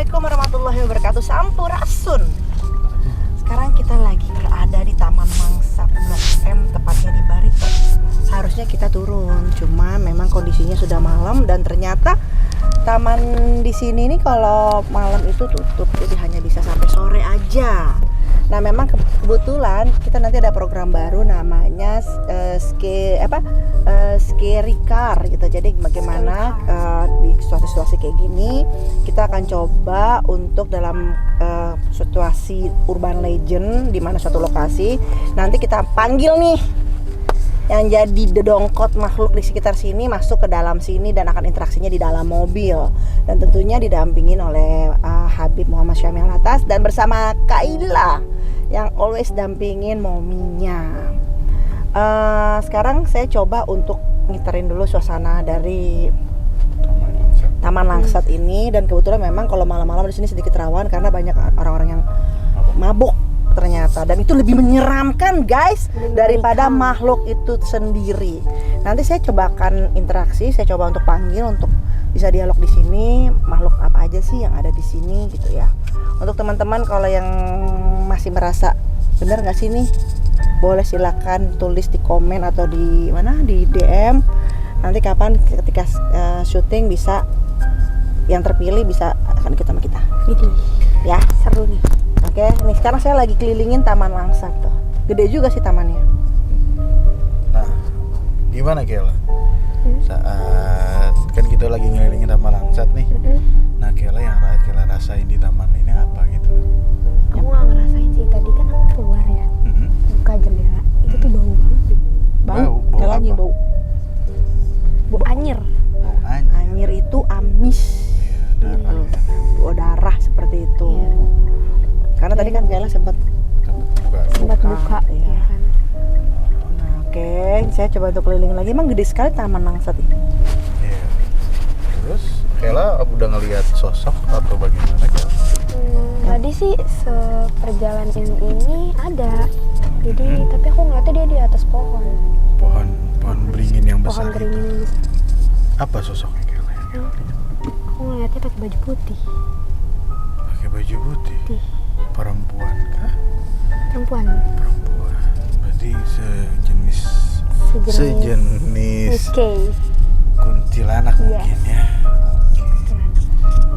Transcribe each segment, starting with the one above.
Assalamualaikum warahmatullahi wabarakatuh. Sampurasun. Sekarang kita lagi berada di Taman Mangsa Blok M, tepatnya di Barito. Harusnya kita turun, cuma memang kondisinya sudah malam dan ternyata taman di sini nih kalau malam itu tutup, jadi hanya bisa sampai sore aja. Nah, memang kebetulan kita nanti ada program baru namanya scary car gitu. Jadi bagaimana di situasi-situasi kayak gini kita akan coba untuk dalam situasi urban legend di mana suatu lokasi nanti kita panggil nih yang jadi dedongkot makhluk di sekitar sini masuk ke dalam sini dan akan interaksinya di dalam mobil, dan tentunya didampingin oleh Habib Muhammad Syamil Atas dan bersama Kaila yang always dampingin mominya. Sekarang saya coba untuk ngiterin dulu suasana dari Taman Langsat ini, dan kebetulan memang kalau malam-malam di sini sedikit rawan karena banyak orang-orang yang mabuk ternyata, dan itu lebih menyeramkan guys daripada makhluk itu sendiri. Nanti saya cobakan interaksi, saya coba untuk panggil untuk bisa dialog di sini, makhluk apa aja sih yang ada di sini gitu ya. Untuk teman-teman kalau yang masih merasa benar nggak sih nih, boleh silakan tulis di komen atau di mana, di DM. Nanti kapan ketika syuting bisa yang terpilih bisa akan ikut sama kita. Gitu. Ya, Seru nih. oke. Nih sekarang saya lagi kelilingin Taman Langsat tuh. Gede juga sih tamannya. Nah, gimana Kela? Saat kan kita lagi ngelilingin Taman Langsat nih. Nah, Kela yang Kela rasain di taman ini apa gitu? Aku nggak ngerasain sih, tadi kan aku keluar ya, buka jendela, itu tuh bau banget. Bau Kalau apa? Bau anyir. Bau anjir. Anyir itu amis. Iya, darah. Bawa darah seperti itu. Iya. Karena tadi kan Kayla sempat. Sempat buka, iya. ya kan. Nah, oke, saya coba untuk keliling lagi. Emang gede sekali Taman Langsat ini. Iya. Terus Kela udah ngelihat sosok atau bagaimana Kela? Tadi sih seperjalanan ini ada. Jadi tapi aku ngeliatnya dia di atas pohon. Pohon beringin yang Pohon besar. beringin gitu. Apa sosoknya Kela? Aku ngeliatnya pakai baju putih. Pakai baju putih. Putih. Perempuan kah? Perempuan. Perempuan. Berarti sejenis Oke. kuntilanak Iya. mungkin ya.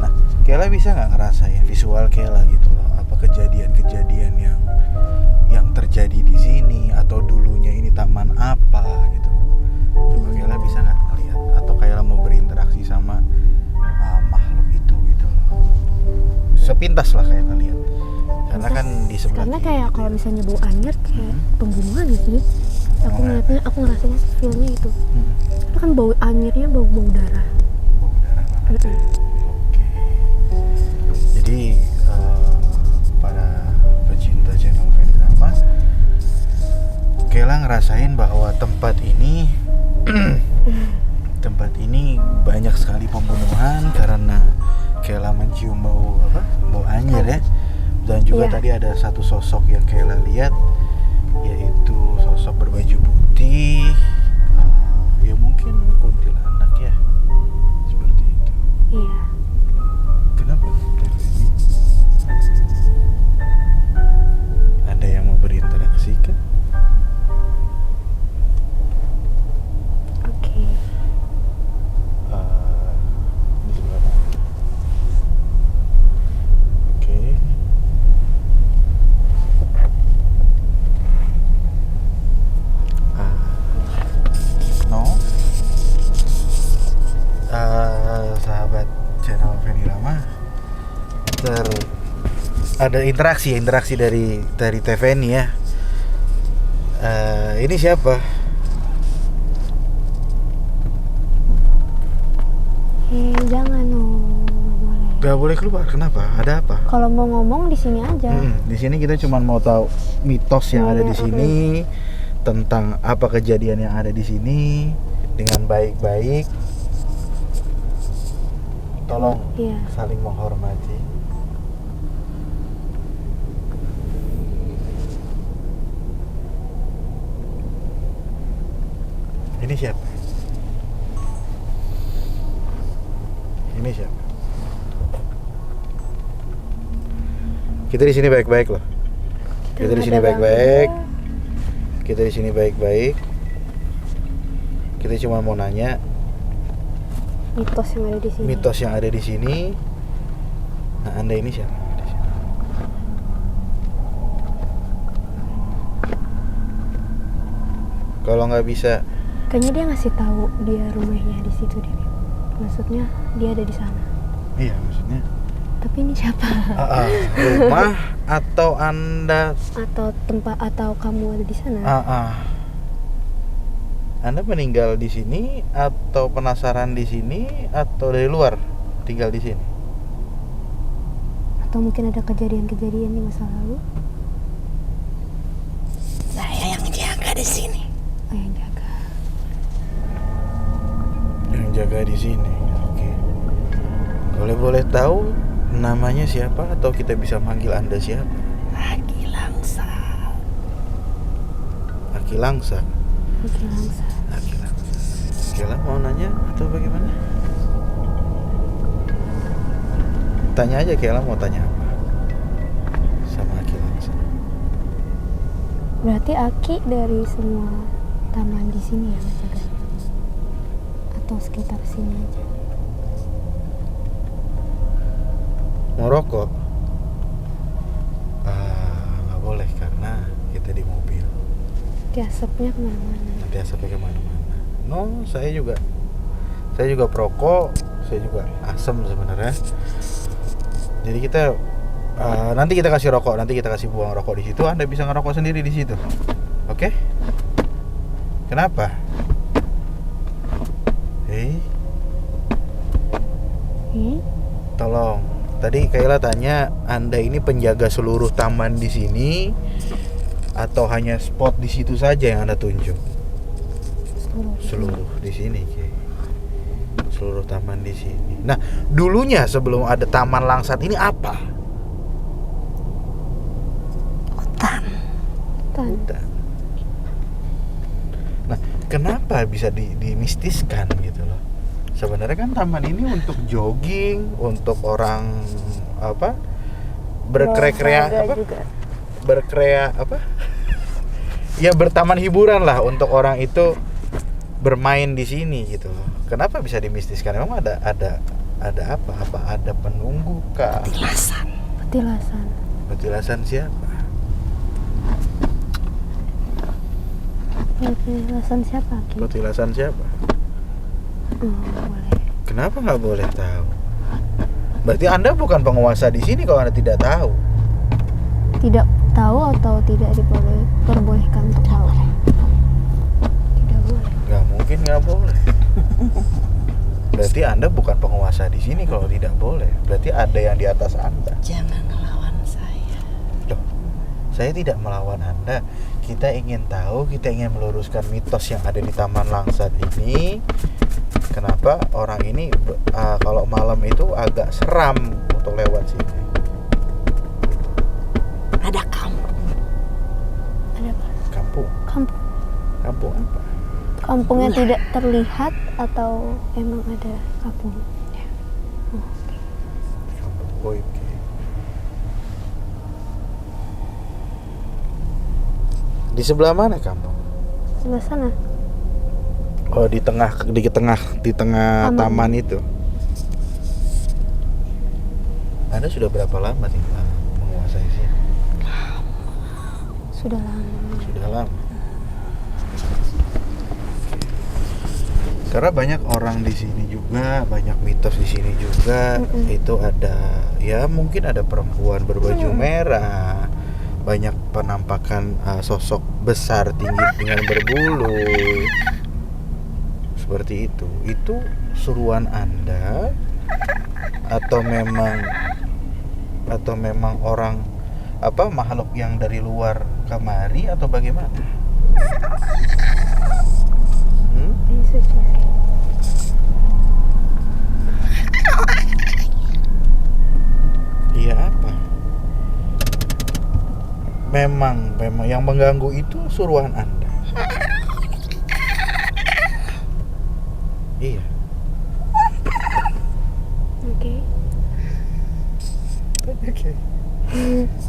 Nah, Kela bisa nggak ngerasain visual Kela gitu loh? Apa kejadian-kejadian yang terjadi di sini atau dulunya ini taman apa gitu? Coba Kela bisa nggak ngeliat atau Kela mau berinteraksi sama makhluk itu gitu loh? Sepintas lah Kela lihat. Karena kan di sebelah Karena kiri kayak gitu kalau ya. misalnya bau anyir kayak pembunuhan gitu sih. Aku ngeliatnya, aku ngerasainnya feelnya itu. Itu kan bau anyirnya bau darah. Bau darah banget. Oke. Jadi para pecinta channel Vendrama, Kela ngerasain bahwa tempat ini banyak sekali pembunuhan karena Kela mencium bau anyir ya. Dan juga Iya. tadi ada satu sosok yang Kela lihat, yaitu sosok berbaju putih, ya mungkin kuntilanak ya, seperti itu. Iya. Kenapa ini? Ada yang mau berinteraksi kah? Oke. Di sebelah mana? Oke. No. Sahabat channel Vendrama, ada interaksi dari TVN ya. Ini siapa? Jangan boleh. Gak boleh keluar. Kenapa? Ada apa? Kalau mau ngomong di sini aja. Di sini kita cuma mau tahu mitos yang ada di sini, tentang apa kejadian yang ada di sini dengan baik-baik. Tolong Iya. saling menghormati. Ini siapa? Ini siapa? Kita di sini baik-baik loh. Kita di sini ada baik-baik. gangguan. Kita di sini baik-baik. Kita cuma mau nanya Mitos yang ada di sini. mitos yang ada di sini. Nah, Anda ini siapa? Di sini. Kalau nggak bisa, Kayaknya dia ngasih tahu dia rumahnya di situ deh. Maksudnya dia ada di sana. iya maksudnya Tapi ini siapa? rumah atau Anda Atau tempat atau kamu ada di sana? Anda meninggal di sini atau penasaran di sini atau dari luar tinggal di sini? Atau mungkin ada kejadian-kejadian di masa lalu? Saya yang jaga di sini. Oh, yang jaga. Yang jaga di sini. Oke. Kalau boleh tahu namanya siapa atau kita bisa manggil Anda siapa? Lagi langsa. Aki Langsa. Oke, langsung. Aki Langsa. Kela mau nanya atau bagaimana? Tanya aja Kela mau tanya apa sama Aki Langsa. Berarti Aki dari semua taman di sini yang jaga? Atau sekitar sini aja? Mau rokok? Nggak boleh karena kita di mobil. Nanti asapnya kemana-mana. Nanti asapnya kemana-mana. No, saya juga perokok, saya juga asem sebenarnya. Jadi kita nanti kita kasih rokok, nanti kita kasih buang rokok di situ. Anda bisa ngerokok sendiri di situ, oke? Kenapa? Hei, tolong. Tadi Kayla tanya, Anda ini penjaga seluruh taman di sini atau hanya spot di situ saja yang Anda tunjuk? Seluruh di sini, Kay. Seluruh taman di sini. Nah, dulunya sebelum ada Taman Langsat ini apa? Hutan. Hutan. Nah, kenapa bisa dimistiskan gitu loh? Sebenarnya kan taman ini untuk jogging, untuk orang ya bertaman hiburan lah, untuk orang itu bermain di sini gitu loh. Kenapa bisa dimistiskan? Emang ada apa? Apa ada penunggu kah? Petilasan siapa? Petilasan siapa, Ki? Petilasan siapa? Boleh. Kenapa nggak boleh tahu? Berarti Anda bukan penguasa di sini kalau Anda tidak tahu. Tidak tahu atau tidak diperbolehkan untuk tahu? Tidak boleh. Nggak mungkin nggak boleh. Berarti Anda bukan penguasa di sini kalau tidak boleh. Berarti ada yang di atas Anda. Jangan ngelawan saya. Loh, saya tidak melawan Anda. Kita ingin tahu, kita ingin meluruskan mitos yang ada di Taman Langsat ini. Kenapa orang ini kalau malam itu agak seram untuk lewat sini? Ada kampung. Ada apa? Kampung. Kampung apa? Kampungnya tidak terlihat atau emang ada kampung? Kampung goib. Di sebelah mana kampung? Sebelah sana. Oh, di tengah taman itu. Anda sudah berapa lama tinggal menguasai sini? Sudah lama. Karena banyak orang di sini juga, banyak mitos di sini juga. Itu ada, ya mungkin ada perempuan berbaju merah, banyak penampakan sosok besar tinggi dengan berbulu. Seperti itu. Itu suruhan Anda atau memang orang makhluk yang dari luar kemari atau bagaimana? Iya apa? Memang yang mengganggu itu suruhan Anda. Iya. Oke. Oke.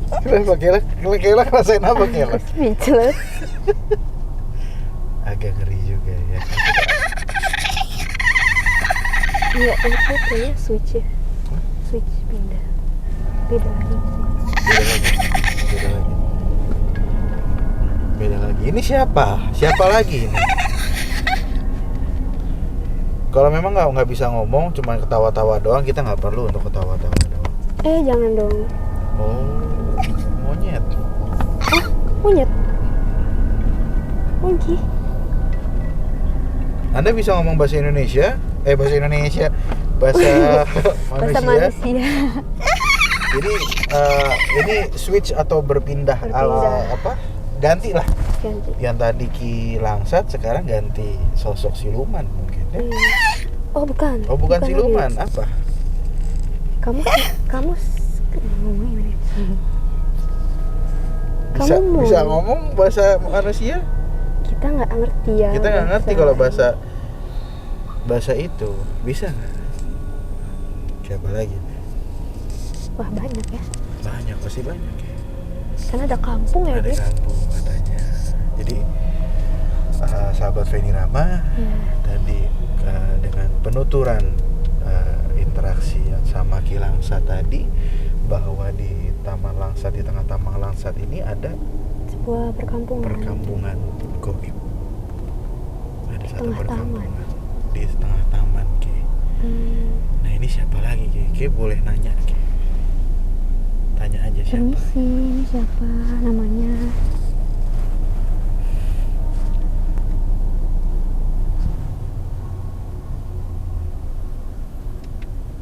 Kenapa Kela ngerasain apa Kela? Speechless. Agak ngeri juga ya. Iya, itu kayaknya switch ya. Switch pindah. Beda lagi sih. Beda lagi. Ini siapa? Siapa lagi ini? Kalau memang nggak bisa ngomong, cuma ketawa-tawa doang, kita nggak perlu untuk ketawa-tawa doang. Jangan dong. Oh, monyet. Monyet. Monkey. Anda bisa ngomong bahasa Indonesia? Bahasa Indonesia, bahasa Bahasa manusia. Jadi ini switch atau berpindah. Apa? Ganti lah. Ganti. Yang tadi Ki Langsat sekarang ganti sosok siluman mungkin ya. Oh bukan. Oh bukan siluman, lagi. apa? Kamu ngomongnya gimana? Bisa ngomong bahasa manusia? Kita nggak ngerti ya. Kita nggak ngerti kalau bahasa itu. Bisa nggak? Siapa lagi? Wah banyak ya. Banyak, pasti banyak ya. Karena ada kampung ya, Ada Dit? kampung katanya. Jadi sahabat Feni Rama tadi dengan penuturan interaksi yang sama Ki Langsat tadi, bahwa di Taman Langsat, di tengah Taman Langsat ini ada Sebuah perkampungan goib. Ada satu tengah perkampungan taman. di tengah taman Ki. Nah ini siapa lagi Ki? Ki boleh nanya Ki? Tanya aja siapa. Permisi, ini siapa namanya?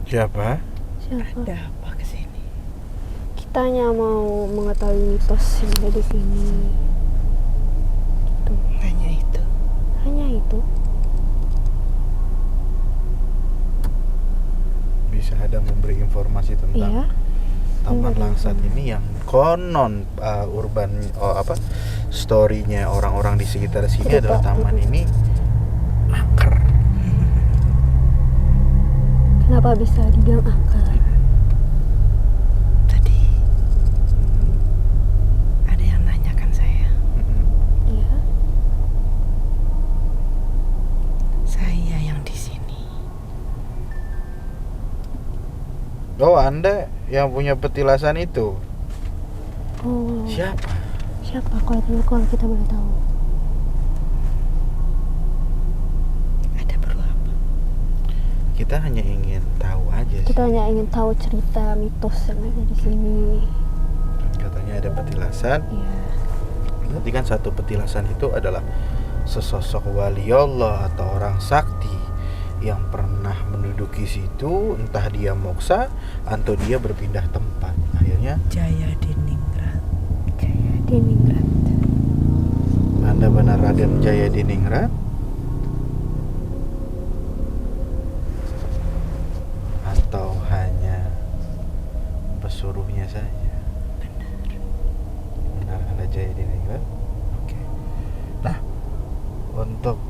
Siapa? Siapa? Ada apa kesini? Kita hanya mau mengetahui mitos yang ada di sini. Gitu. Hanya itu. Hanya itu. Bisa ada memberi informasi tentang Iya. Taman Memberi Langsat informasi. ini yang konon story-nya orang-orang di sekitar sini Cerita. adalah taman ini angker. Kenapa bisa dibilang angker? Tadi ada yang nanyakan saya. Iya. Saya yang di sini. Oh, Anda yang punya petilasan itu? Oh. Siapa? Siapa kalau kita boleh tahu? Ada perlu apa? Kita hanya ingin tahu aja sih. Kita hanya ingin tahu cerita mitos yang ada di sini. Katanya ada petilasan. Iya. Berarti kan satu petilasan itu adalah sesosok wali Allah atau orang sakti yang pernah menduduki situ, entah dia moksa atau dia berpindah tempat. Akhirnya Jaya Diningrat. Jaya Diningrat. Anda benar Raden Jaya Diningrat? Atau hanya pesuruhnya saja? Benar Anda Jaya Diningrat? Oke. Nah, untuk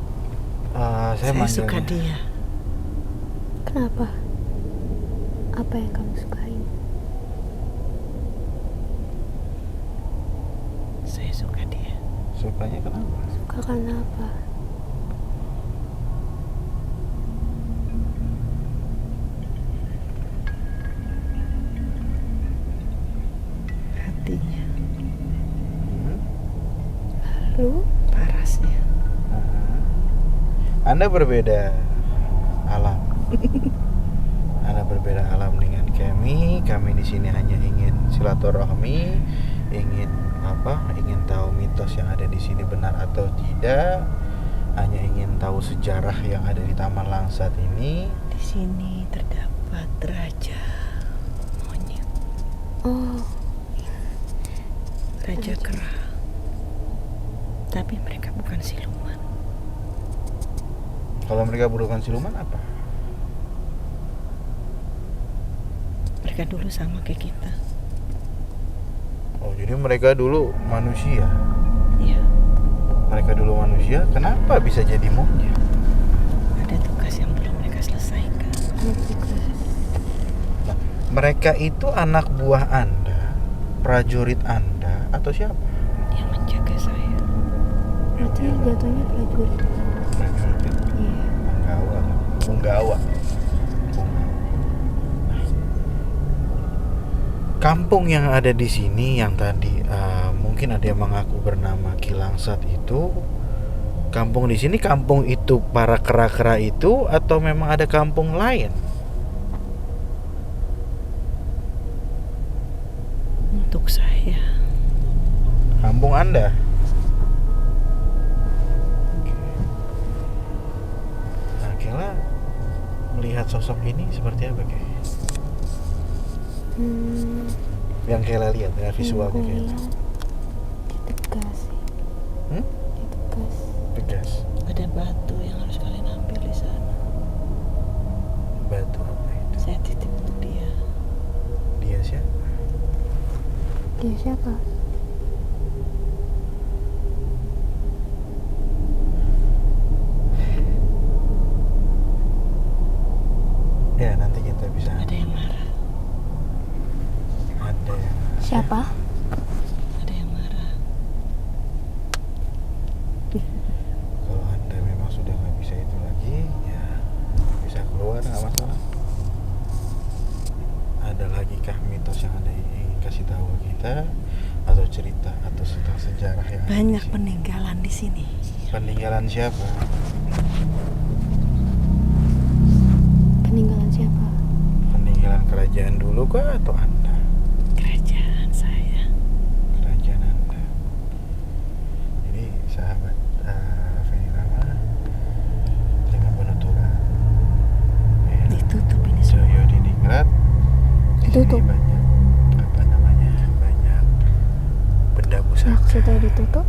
saya suka manggilnya dia. Kenapa? Apa yang kamu sukain? Saya suka dia. Sukanya kenapa? Suka karena apa? Hatinya, Lalu? parasnya. Anda berbeda alam. Anda berbeda alam dengan kami. Kami di sini hanya ingin silaturahmi, ingin ingin tahu mitos yang ada di sini benar atau tidak. Hanya ingin tahu sejarah yang ada di Taman Langsat ini. Di sini terdapat raja monyet, Oh, raja kera. Tapi mereka bukan siluman. Kalau mereka bukan siluman apa? Mereka dulu sama kayak kita. Oh, jadi mereka dulu manusia. Iya, Mereka dulu manusia, kenapa bisa jadi monyet? ada tugas yang belum mereka selesaikan. Nah, mereka itu anak buah Anda prajurit Anda atau siapa? Yang menjaga saya. Berarti jatuhnya prajurit. Prajurit Iya. Punggawa. Kampung yang ada di sini yang tadi mungkin ada yang mengaku bernama Kilangsat itu, kampung di sini kampung itu para kera-kera itu atau memang ada kampung lain? Untuk saya. Kampung Anda? Nah, Kela melihat sosok ini seperti apa, Kela? Yang Kela lihat dengan visualnya Aku Kela. lihat dia tegas sih. Hmm? Dia tegas. Tegas. Ada batu yang harus kalian ambil di sana. Batu apa itu? Saya titip untuk dia. Dia siapa? Dia siapa? Ya, nanti kita bisa. Ada yang marah. Ada yang. Siapa? Ada yang marah. Kalau Anda memang sudah nggak bisa itu lagi, ya bisa keluar, nggak masalah. Ada lagi kah mitos yang Anda ingin kasih tahu ke kita, atau cerita atau tentang sejarah yang ada di Banyak sini? peninggalan di sini. Peninggalan siapa? Peninggalan siapa? Peninggalan kerajaan dulu kah atau Anda? Kerajaan saya. Kerajaan Anda. Jadi sahabat Feni Rama dengan penuturan Ditutup ini semua. Joyo Diningrat. Di sini Ditutup? banyak apa namanya, banyak benda pusaka. Maksudnya ditutup?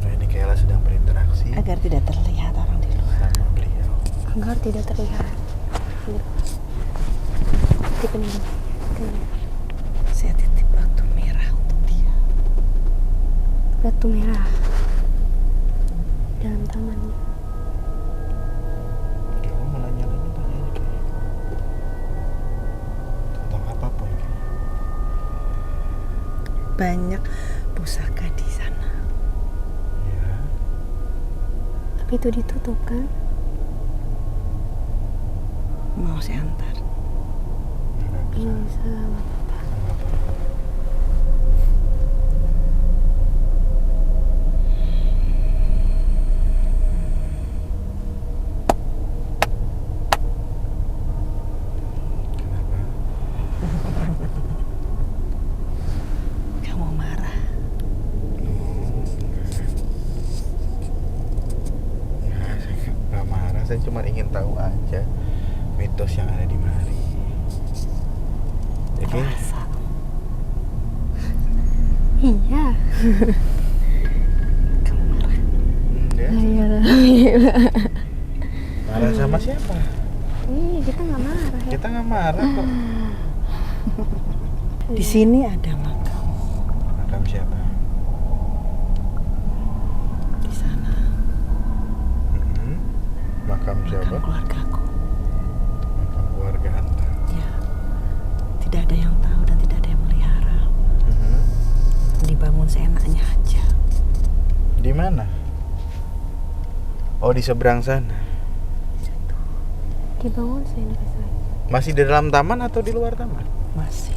Nah, ini Kayla sedang berinteraksi Agar tidak terlihat orang di luar. sama beliau. Agar tidak terlihat. Di peninggalan. Saya titip batu merah untuk dia. Batu merah dalam tamannya. Kamu mau nanya-nanya, tanya aja Kay. Tentang apapun Kay. Banyak pusaka di sana. Ya, Tapi itu ditutup kan? Mau saya antar. nggak bisa. Bisa, nggak apa-apa. Nggak apa-apa. Kenapa? Kamu marah. Ya, saya nggak marah. Saya cuma ingin tahu aja mitos yang ada di mari. Oke. Rasa. Iya. Kamu marah. Enggak. Iya. Marah sama siapa? Iya, kita nggak marah ya. Kita nggak marah kok. Di sini ada makam. Makam siapa? Di sana. Mm-mm. Makam siapa? Makam keluargaku. Makam keluarga Anda. Ya. Tidak ada yang tahu dan tidak ada yang melihara. Mhm. Dibangun seenaknya aja. Di mana? Oh, di seberang sana. Dibangun saya nih saya. Masih di dalam taman atau di luar taman? Masih.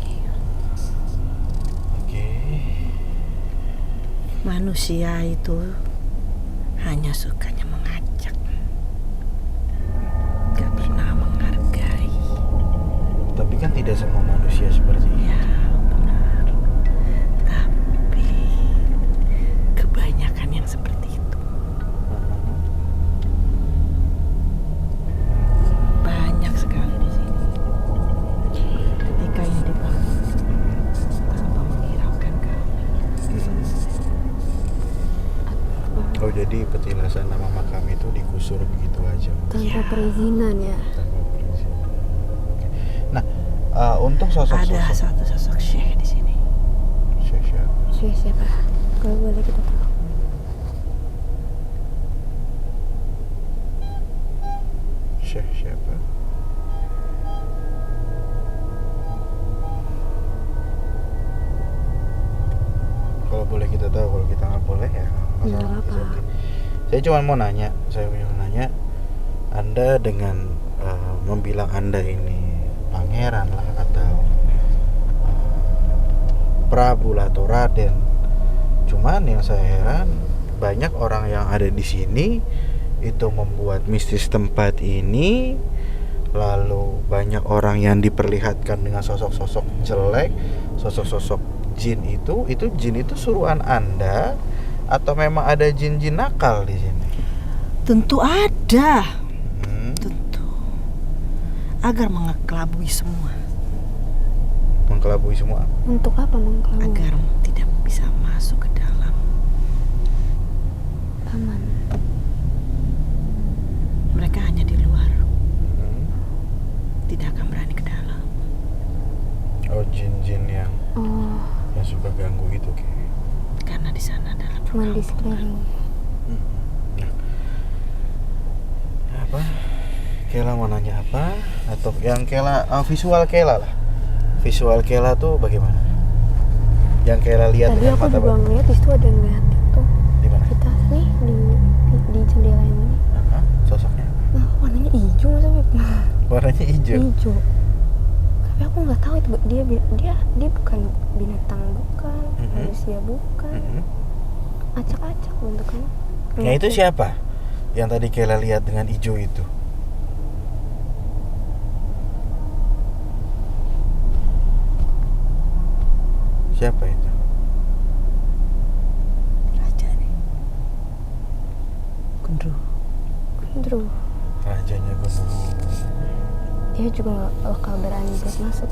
Oke. Manusia itu hanya sukanya mengajak. Gak pernah menghargai. Tapi kan tidak semua manusia seperti itu. Ya, benar. Tapi kebanyakan yang seperti itu. Banyak sekali di sini. Ketika ini dibangun tanpa menghiraukan kami. Oh, jadi petilasan nama makam itu digusur begitu aja Tanpa Iya. perizinan ya. tanpa perizinan. Oke. Nah, untuk Ada sosok-sosok satu sosok syekh di sini. Saya siapa? Kalau boleh kita tahu. Syekh siapa? boleh kita tahu, kalau kita nggak boleh ya Nggak masalah. apa-apa. It's okay. Saya cuma mau nanya, Anda dengan membilang Anda ini pangeran lah atau Prabu lah atau Raden, cuman yang saya heran banyak orang yang ada di sini itu membuat mistis tempat ini, lalu banyak orang yang diperlihatkan dengan sosok-sosok jelek, sosok-sosok jin itu jin itu suruhan Anda atau memang ada jin-jin nakal di sini? Tentu ada, Hmm. tentu. Agar mengelabui semua, Mengkelabui semua. Untuk apa mengkelabui? agar tidak bisa masuk ke dalam. Paman. Mereka hanya di luar, Hmm. tidak akan berani ke dalam. Oh, jin-jin yang Oh, suka ganggu itu kayak. Karena di sana adalah cuma di perkampungan. sekeliling. Apa? Kela mau nanya apa? Atau yang Kela visual Kela lah. Visual Kela tuh bagaimana? Yang Kela lihat Tadi dengan aku mata juga ngeliat di situ ada yang ngeliatin tuh. di mana? Kita nih di jendela yang ini. Hah? Sosoknya Nah, warnanya hijau masa Beb? warnanya hijau. Hijau. Tapi aku nggak tahu itu dia bukan binatang, bukan Mhm. manusia, bukan. Mm-mm. Acak-acak bentukannya. Nah, itu siapa? Yang tadi Kela lihat dengan hijau itu. Siapa itu? Raja nih. Gundru. Gundru. Rajanya Gundru. Dia juga nggak bakal berani buat masuk.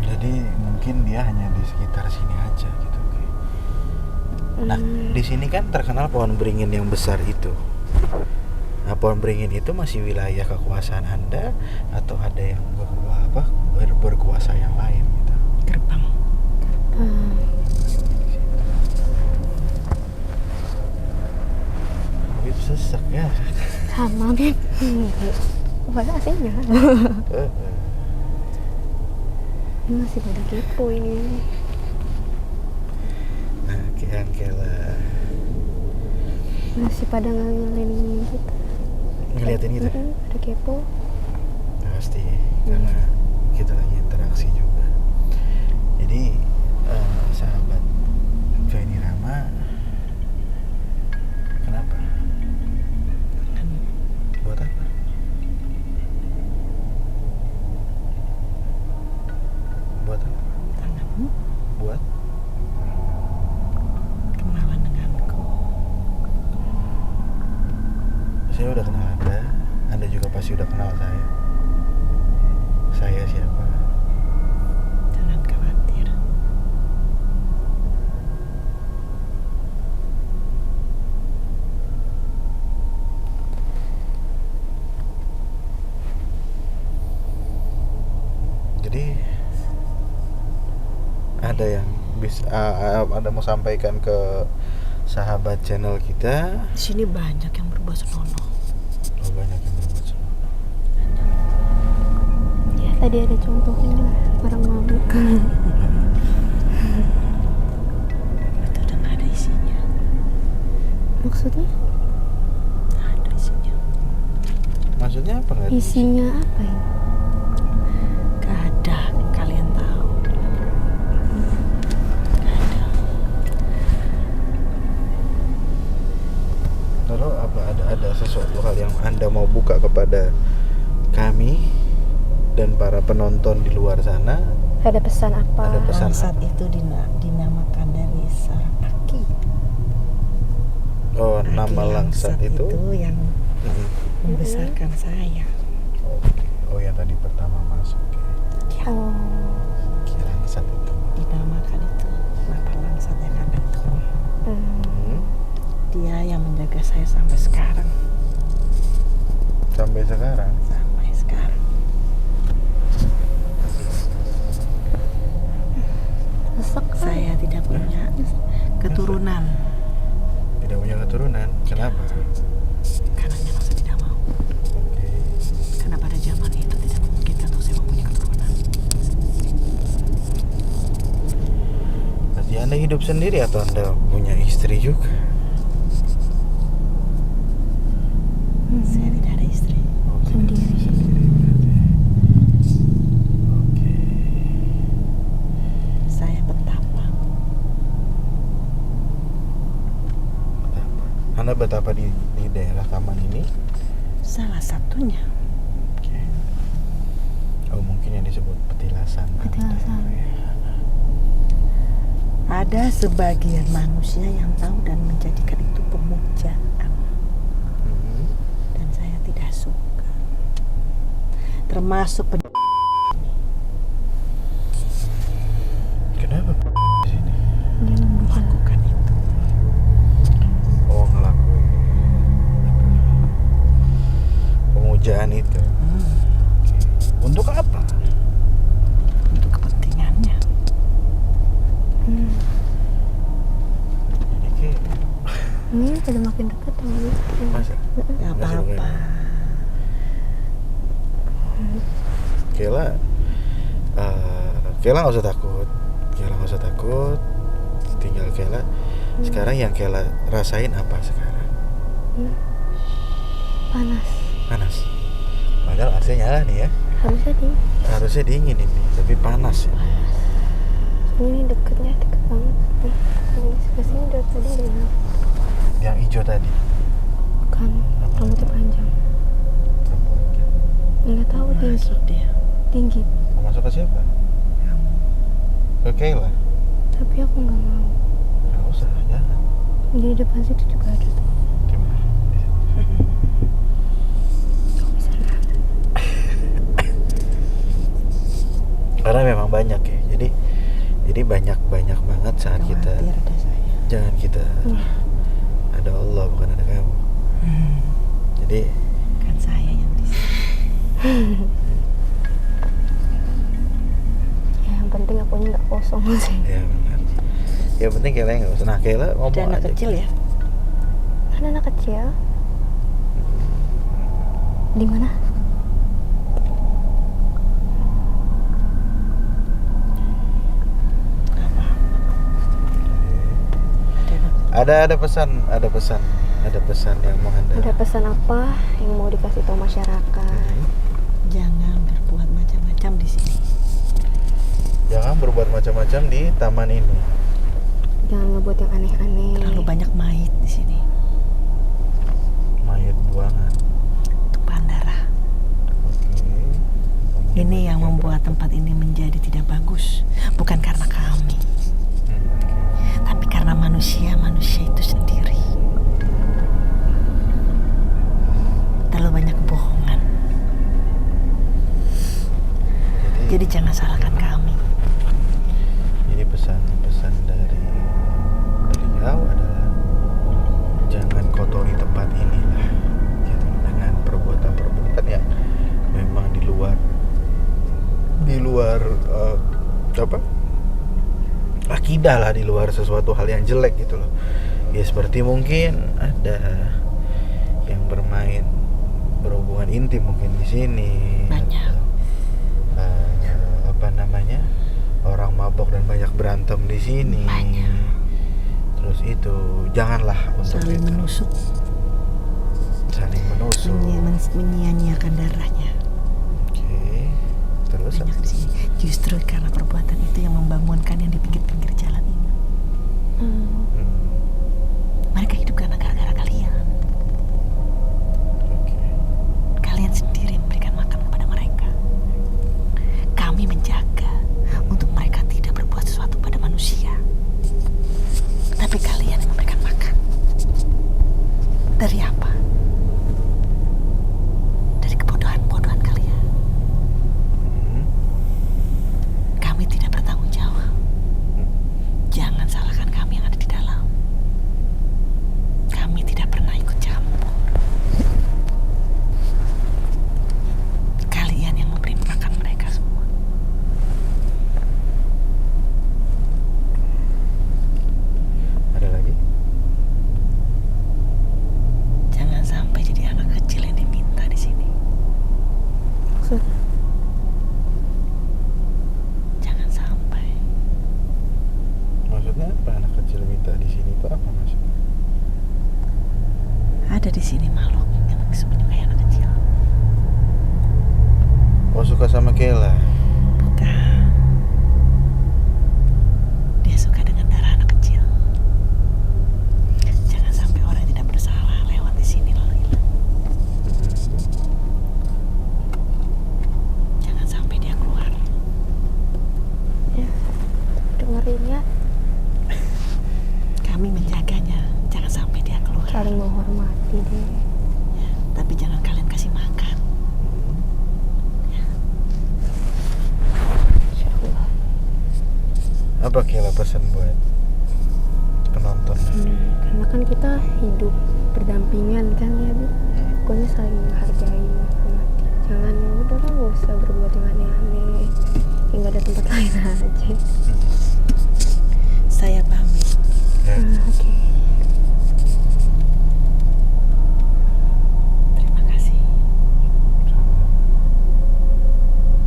Jadi mungkin dia hanya di sekitar sini aja gitu. Nah, di sini kan terkenal pohon beringin yang besar itu. Nah, pohon beringin itu masih wilayah kekuasaan Anda atau ada yang berkuasa yang lain gitu? Gerbang. Oh, itu sesak ya. Sama Beb. Padahal aslinya. Ini masih pada kepo ini. Nah, yang Kela Masih pada ngelilingin kita. ngeliatin gitu. Pada kepo. Pasti karena kita lagi interaksi juga. Jadi sahabat Feni Rama, kenapa? Buat apa? Buat apa? Tanganmu Buat kenalan denganku. saya udah kenal Anda juga pasti udah kenal saya. Saya siapa? Jangan khawatir. Jadi ada yang bisa Anda mau sampaikan ke sahabat channel kita? Di sini banyak yang berbuat senonoh. Oh, banyak yang berbuat senonoh. Ya tadi ada contohnya lah, orang mabuk. Itu udah nggak ada isinya. Maksudnya? Nggak ada isinya. Maksudnya apa nggak? Isinya apa ini? Nggak ada. Kalian tahu. Nggak ada. Lalu apa ada sesuatu hal yang Anda mau buka kepada kami dan para penonton di luar sana? Ada pesan apa? Ada pesan Langsat apa? itu dinamakan dari seorang aki. Oh, Aki nama langsat itu? yang Mm-mm. membesarkan saya. Oke. Oh, yang tadi pertama masuk. Ya, Oh, Kira langsat itu. dinamakan itu nama langsatnya karena itu. Hmm. Dia yang menjaga saya sampai sekarang. Sampai sekarang. Sampai sekarang. sesek kan? Saya tidak punya keturunan Tidak punya keturunan. Kenapa? karena memang saya tidak mau. Oke. Karena pada zaman itu tidak memungkinkan untuk saya mempunyai keturunan. Berarti Anda Anda hidup sendiri atau Anda punya istri juga? Saya tidak ada istri. Sendiri sih. Oke. Saya petapa. Betapa. Anda betapa di daerah taman ini? Salah satunya. Oke. Oh, mungkin yang disebut petilasan. Petilasan. Ada sebagian manusia yang tahu dan menjadikan itu pemujaan. Mhm. Dan saya tidak suka. Termasuk Kenapa di sini? Dia membuat melakukan itu. Oh, ngelakuin pemujaan itu. Oke. Untuk apa? Untuk kepentingannya. Ini kayak ini udah makin dekat sama itu. masa? Gak Masa apa-apa. bukan? Kela, Kela nggak usah takut. Kela nggak usah takut. Tinggal Kela. Sekarang yang Kela rasain apa sekarang? Panas. Panas. Padahal AC nyala nih ya. Harusnya di Harusnya dingin ini, tapi panas ya. ini deketnya deket banget. Nih, ini sebelah sini dari tadi udah Yang hijau tadi. bukan rambutnya panjang. Nggak tahu tinggi. Masuk dia. Tinggi. Mau masuk ke siapa? Ke Kela. Tapi aku nggak mau. Nggak usah, jangan. Di depan situ juga ada tuh. Di mana? Di situ. Kok bisa nggak? Karena memang banyak ya. Jadi banyak banget saat kita Khawatir ada saya. jangan kita ada Allah bukan ada kamu. Jadi Kan saya yang di sini. Ya, yang penting akunya nggak kosong sih. ya benar. Ya penting Kela nggak usah. Nah Kela Ada ngomong anak aja. kecil ya. Ada anak kecil. Di mana? Ada anak Ada pesan yang mau Anda. Ada pesan apa yang mau dikasih tahu masyarakat? jangan berbuat macam-macam di sini. Jangan berbuat macam-macam di taman ini. Jangan ngebuat yang aneh-aneh. Terlalu banyak mayit di sini. Mayat buangan. Tumpahan darah. Oke. Ini yang membuat tempat ini menjadi tidak bagus. Bukan karena kami, tapi karena manusia itu sendiri. Terlalu banyak kebohongan. Jadi jangan salahkan kami. Jadi pesan-pesan dari beliau adalah jangan kotori tempat ini lah, gitu, dengan perbuatan-perbuatan yang memang di luar apa akidah lah, di luar sesuatu hal yang jelek gitu loh. Ya seperti mungkin ada yang berhubungan intim mungkin di sini. Banyak. Apa namanya, orang mabok dan banyak berantem di sini. Banyak. Terus itu janganlah untuk Saling itu. menusuk, Saling menusuk. menyia-nyiakan darahnya. Oke. Terus Banyak di sini. Justru karena perbuatan itu yang membangunkan yang di pinggir-pinggir jalan ini. Mereka hidup karena gara-gara kalian. Oke. Kalian sendiri memberikan makan kepada mereka. Kami menjaga untuk mereka tidak berbuat sesuatu pada manusia. Tapi kalian yang memberikan makan. Dari apa? Dari kebodohan-bodohan kalian. Kami tidak bertanggung jawab. Jangan salahkan kami yang ada di dalam. Kami tidak pernah ikut campur. Kalian yang memberi makan mereka semua. Apa Kela pesan buat penonton? Karena kan kita hidup berdampingan kan ya Bu, pokoknya saling menghargai, menghormati. Jangan udah lah, nggak usah berbuat yang aneh-aneh, ya nggak ada tempat lain aja. Saya pamit. Ya. Oke. Terima kasih.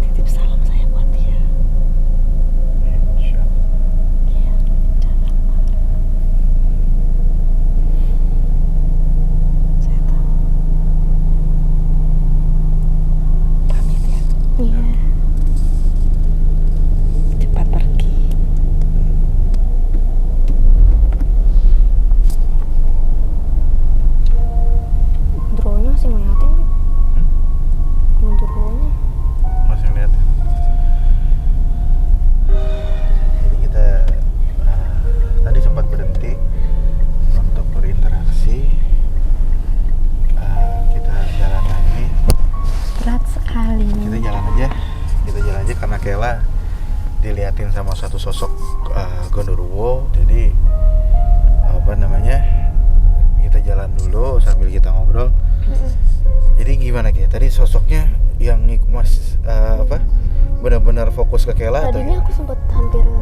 Titip salam saya buat dia. Insya Allah. Iya, jangan marah. Saya tahu. Pamit ya. Iya. Cepat pergi. Dronya masih ngeliatin Bu. Dronya. Masih ngeliat. Jadi kita tadi sempat berhenti untuk berinteraksi. Kita jalan lagi. Berat sekali. Kita jalan aja karena Kela diliatin sama satu sosok Gondoruo. Jadi apa namanya, kita jalan dulu sambil kita ngobrol. Jadi gimana Kela? Tadi sosoknya yang benar-benar fokus ke Kela atau Tadinya aku sempat hampir ini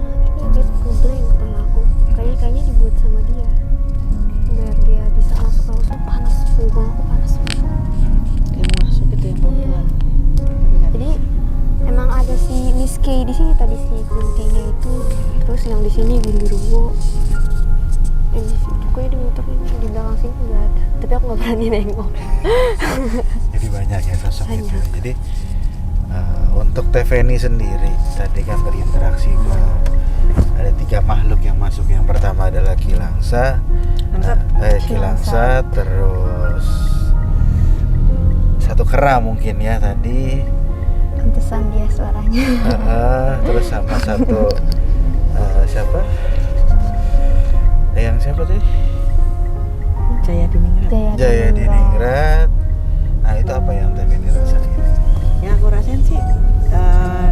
dia ngeblank kepala aku. Kayaknya dibuat sama dia. Biar dia bisa masuk langsung panas, punggung aku panas. Dia masuk itu yang membuat. Jadi emang ada si Miss K di sini tadi, si guntingnya itu. Terus yang di sini Gondoruo. Yang di situ pokoknya di motor ini di belakang sini nggak ada. Tapi aku nggak berani nengok. Jadi banyak ya sosok Banyak. itu. Jadi untuk TVNI sendiri tadi kan berinteraksi ke ada 3 makhluk yang masuk. Yang pertama adalah Kilangsa, Kilangsa, terus satu kera mungkin ya tadi. Pantesan dia suaranya. Terus sama satu siapa? Yang siapa tadi? Jaya Diningrat. Jaya Diningrat. Nah itu apa yang TVNI rasain? Yang aku rasain sih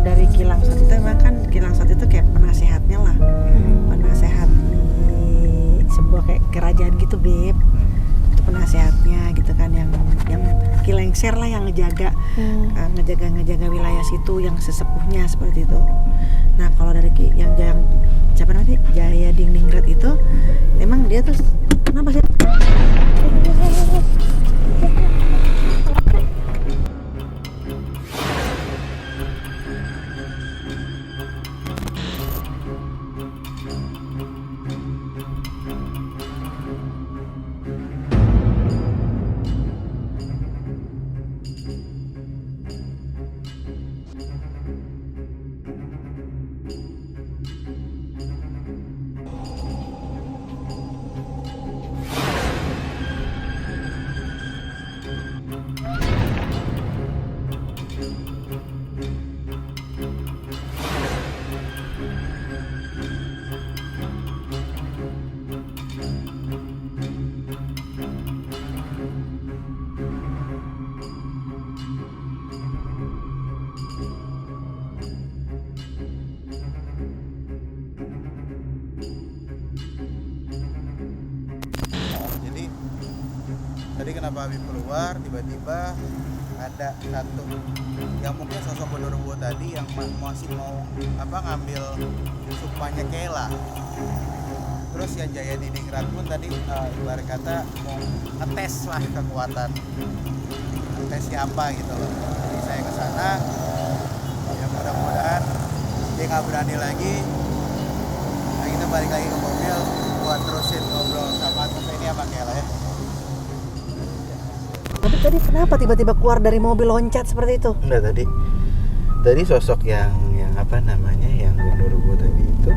dari Kilangsat itu memang kan Kilangsat itu kayak penasehatnya lah, penasehat di sebuah kayak kerajaan gitu Beb. Itu penasehatnya gitu kan, yang Kilengser lah yang ngejaga ngejaga wilayah situ, yang sesepuhnya seperti itu. Nah kalau dari yang siapa namanya Jaya Diningrat itu memang dia tuh kenapa sih? Tadi kenapa Habib keluar, tiba-tiba ada satu yang mungkin sosok Gondoruo tadi yang masih mau ngambil sukmanya Kela. Terus yang Jaya Diningrat pun tadi ibarat kata mau ngetes lah kekuatan, ngetes siapa gitu loh. Jadi saya kesana, ya mudah-mudahan dia nggak berani lagi. Nah kita balik lagi ke mobil buat terusin ngobrol sama ini apa Kela ya. Tapi tadi kenapa tiba-tiba keluar dari mobil loncat seperti itu? Enggak, tadi sosok yang yang Gondoruo tadi itu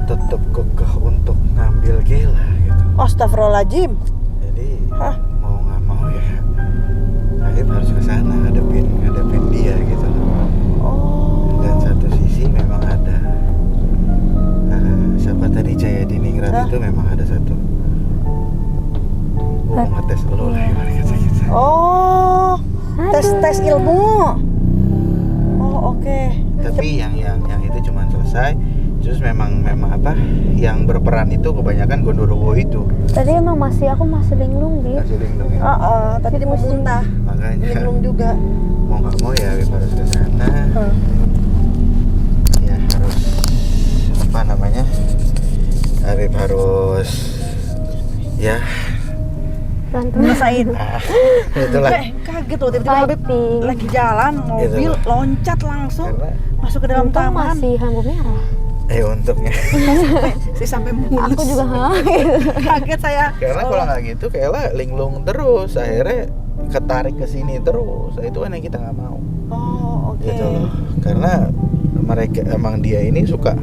tetap kekeh untuk ngambil Kela gitu. Astagfirullahaladzim. Jadi mau nggak mau ya Habib harus ke sana ngadepin dia gitu. Dan satu sisi memang ada siapa tadi Jaya Diningrat itu memang ada satu. Mau ngetes lo lah gimana gitu. Tes ilmu. Oke. Tapi yang itu cuma selesai Terus memang apa yang berperan itu kebanyakan Gondoruo itu. Tadi emang aku masih linglung Bib. Masih linglung ya. Tadi dia mau muntah. Makanya Linglung juga. mau nggak mau ya Habib harus ke sana. Ya harus apa namanya? Habib harus ya Ngerasain. itulah. Kaget loh tiba-tiba Habib Fighting. lagi jalan mobil Gitu. loncat langsung Karena masuk ke dalam Untung taman. masih lampu merah. untungnya. Saya sampai mulus. Aku juga Kaget saya. Karena kalau nggak gitu kayaknya linglung terus, akhirnya ketarik ke sini terus. Itu kan yang kita nggak mau. Oh, oke. Gitu loh. Karena mereka emang dia ini suka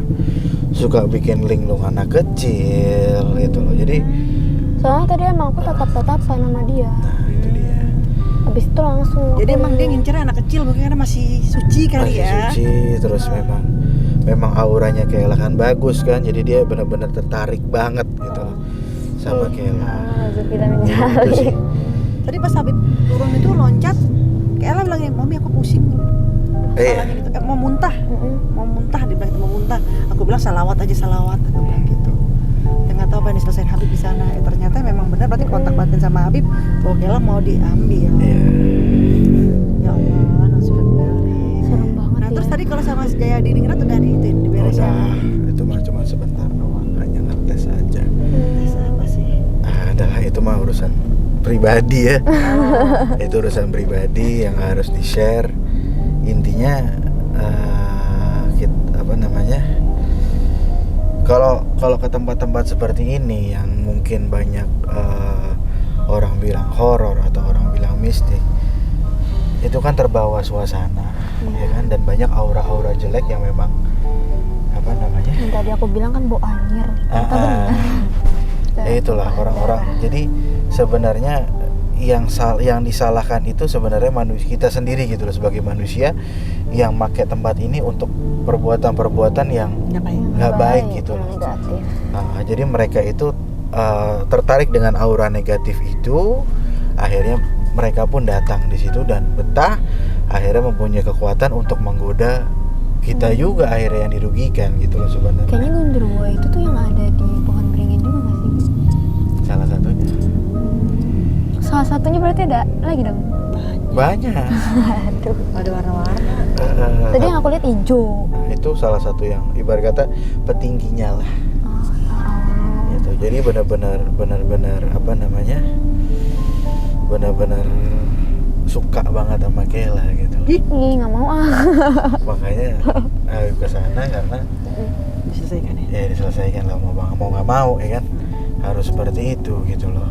bikin linglung anak kecil gitu loh. Jadi Soalnya tadi emang aku tatap-tatapan sama dia. nah itu dia. Habis itu langsung Jadi aku emang dia ngincer anak kecil mungkin karena masih suci kali Masih ya. suci terus memang auranya Kayla kan bagus kan. Jadi dia benar-benar tertarik banget gitu loh sama Kayla. Alhamdulillah Itu menjadi. sih. Tadi pas Habib turun itu loncat, Kayla bilangnya, "Mami aku pusing." Iya. Gitu. Mau muntah. Mau muntah, dia bilang mau muntah. Aku bilang salawat aja salawat, aku bilang gitu. Ya nggak tahu apa yang diselesain Habib di sana. Ternyata memang benar berarti kontak batin sama Habib bahwa Kayla mau diambil. Iya. Ya Allah, nasibnya. Serem banget Nah ya. terus tadi kalau sama Jaya Diningrat udah diberesin. Udah, itu mah cuma sebentar doang, hanya ngetes aja. Tes apa sih? Adalah itu mah urusan pribadi ya. Itu urusan pribadi yang harus di-share. Intinya apa namanya? Kalau ke tempat-tempat seperti ini yang mungkin banyak orang bilang horor atau orang bilang mistik, itu kan terbawa suasana, ya kan, dan banyak aura-aura jelek yang memang apa namanya? Yang tadi aku bilang kan bau anjir. Ternyata benar. Ya itulah orang-orang. Jadi sebenarnya yang disalahkan itu sebenarnya manusia kita sendiri gitu loh, sebagai manusia yang pakai tempat ini untuk perbuatan-perbuatan yang nggak baik gitu loh. Negatif. Nah, jadi mereka itu tertarik dengan aura negatif itu, akhirnya mereka pun datang di situ dan betah, akhirnya mempunyai kekuatan untuk menggoda kita juga, akhirnya yang dirugikan gitu loh sebenarnya. Kayaknya Gondoruo itu tuh yang ada di pohon beringin juga nggak sih? Salah satunya. Salah satunya berarti ada lagi dong. Banyak. Aduh. Ada warna-warna. Tadi yang aku lihat hijau. Itu salah satu yang ibarat kata petingginya lah. Gitu. Jadi benar-benar apa namanya? Benar-benar suka banget sama Kayla gitu. Ih, nggak mau ah. Makanya Habib ke sana karena Diselesaikan ya. ya diselesaikan lah, mau nggak mau ya kan, harus seperti itu gitu loh.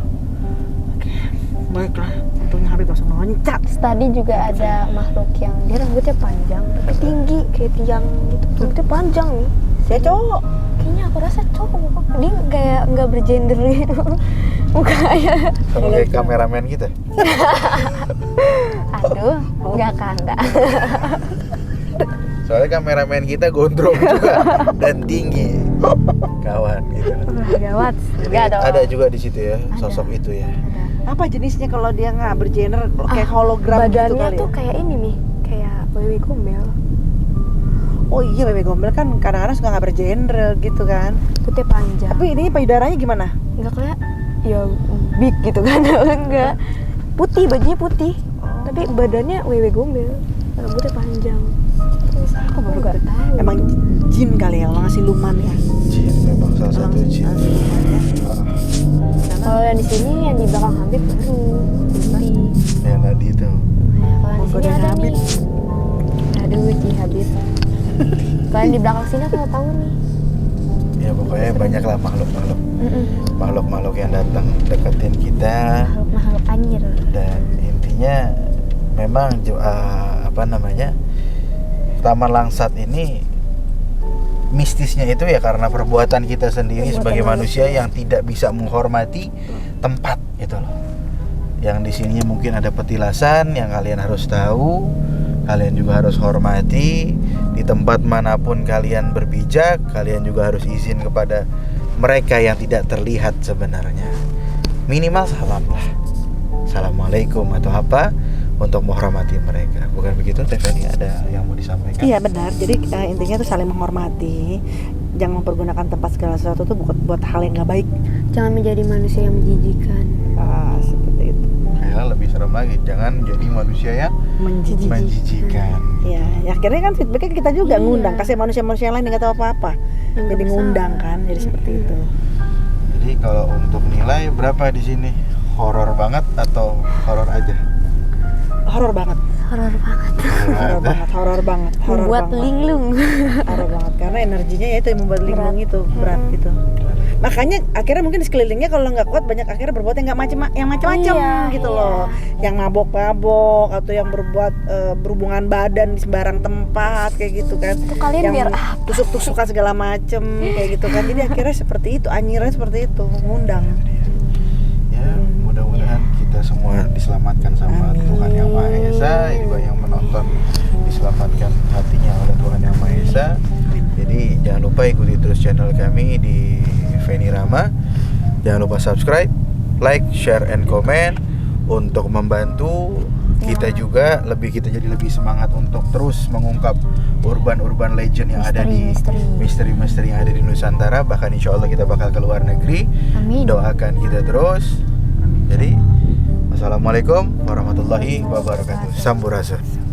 Baiklah, untungnya Habib langsung loncat. Terus tadi juga ada makhluk yang dia rambutnya panjang tapi tinggi kayak tiang gitu. Rambutnya panjang nih. Saya cowok. Kayaknya aku rasa cowok. Dia kayak nggak bergender gitu. Mukanya. Sama kayak kameramen kita. Aduh, enggak kan, enggak. Soalnya kameramen kita gondrong juga dan tinggi, kawan gitu. Gawat. Jadi Enggak dong. ada juga di situ ya Ada. sosok itu ya. Apa jenisnya kalau dia nggak bergender kayak hologram gitu Badannya kali tuh ya? kayak ini nih, kayak Wewe Gombel. Oh iya, Bebe Gombel kan kadang-kadang suka nggak bergender gitu kan. Putih panjang. Tapi ini payudaranya gimana? Enggak kayak ya big gitu kan. Enggak. Putih, bajunya putih. Tapi badannya Wewe Gombel. Rambutnya panjang. Aku baru gak tahu. Emang jin kali ya, orang siluman ya. Jin memang salah satu Emang jin. siluman ya. Kalau yang di sini yang di belakang Habib baru putih. Yang tadi itu. Nah, kalau yang di sini Menggoda ada Habib. nih. Aduh, Ci Habib. Kalau yang di belakang sini aku nggak tahu nih. Ya pokoknya banyak lah makhluk yang datang deketin kita, Makhluk anjir. dan intinya memang apa namanya, Taman Langsat ini mistisnya itu ya karena perbuatan kita sendiri sebagai manusia yang tidak bisa menghormati tempat itu loh. Yang di sininya mungkin ada petilasan yang kalian harus tahu, kalian juga harus hormati. Di tempat manapun kalian berpijak, kalian juga harus izin kepada mereka yang tidak terlihat sebenarnya. Minimal salam lah, assalamualaikum atau apa, untuk menghormati mereka. Bukan begitu Teh Feni, ada yang mau disampaikan? Iya benar. Jadi intinya tuh saling menghormati. jangan mempergunakan tempat segala sesuatu tuh buat hal yang nggak baik. Jangan menjadi manusia yang menjijikan. Seperti itu. Kayla lebih serem lagi, jangan menjadi manusia yang menjijikan. Ya akhirnya kan feedbacknya kita juga Iya. ngundang, kasih manusia-manusia yang lain yang nggak tahu apa-apa. Yang Jadi nggak ngundang bersalah. kan, jadi seperti itu. Jadi kalau untuk nilai berapa di sini? Horor banget atau horor aja? Horor banget. Horor banget. Horor banget. Membuat linglung. Horor banget karena energinya ya itu yang membuat linglung itu berat gitu. Makanya akhirnya mungkin di sekelilingnya kalau nggak kuat banyak akhirnya berbuat yang macam-macam Iya, gitu iya. loh. Yang mabok-mabok atau yang berbuat berhubungan badan di sembarang tempat kayak gitu kan. Itu kalian yang biar apa? tusuk-tusukan segala macem kayak gitu kan. Jadi akhirnya seperti itu, anyirannya seperti itu, ngundang. Ya mudah-mudahan kita semua diselamatkan sama Amin. Tuhan Yang Maha Esa, juga yang menonton diselamatkan hatinya oleh Tuhan Yang Maha Esa. Jadi jangan lupa ikuti terus channel kami di Feni Rama. Jangan lupa subscribe, like, share, and comment untuk membantu kita juga kita jadi lebih semangat untuk terus mengungkap urban legend yang ada di misteri-misteri yang ada di Nusantara. Bahkan insya Allah kita bakal ke luar negeri. Amin. Doakan kita terus. Jadi wassalamualaikum warahmatullahi wabarakatuh. Sampurasun.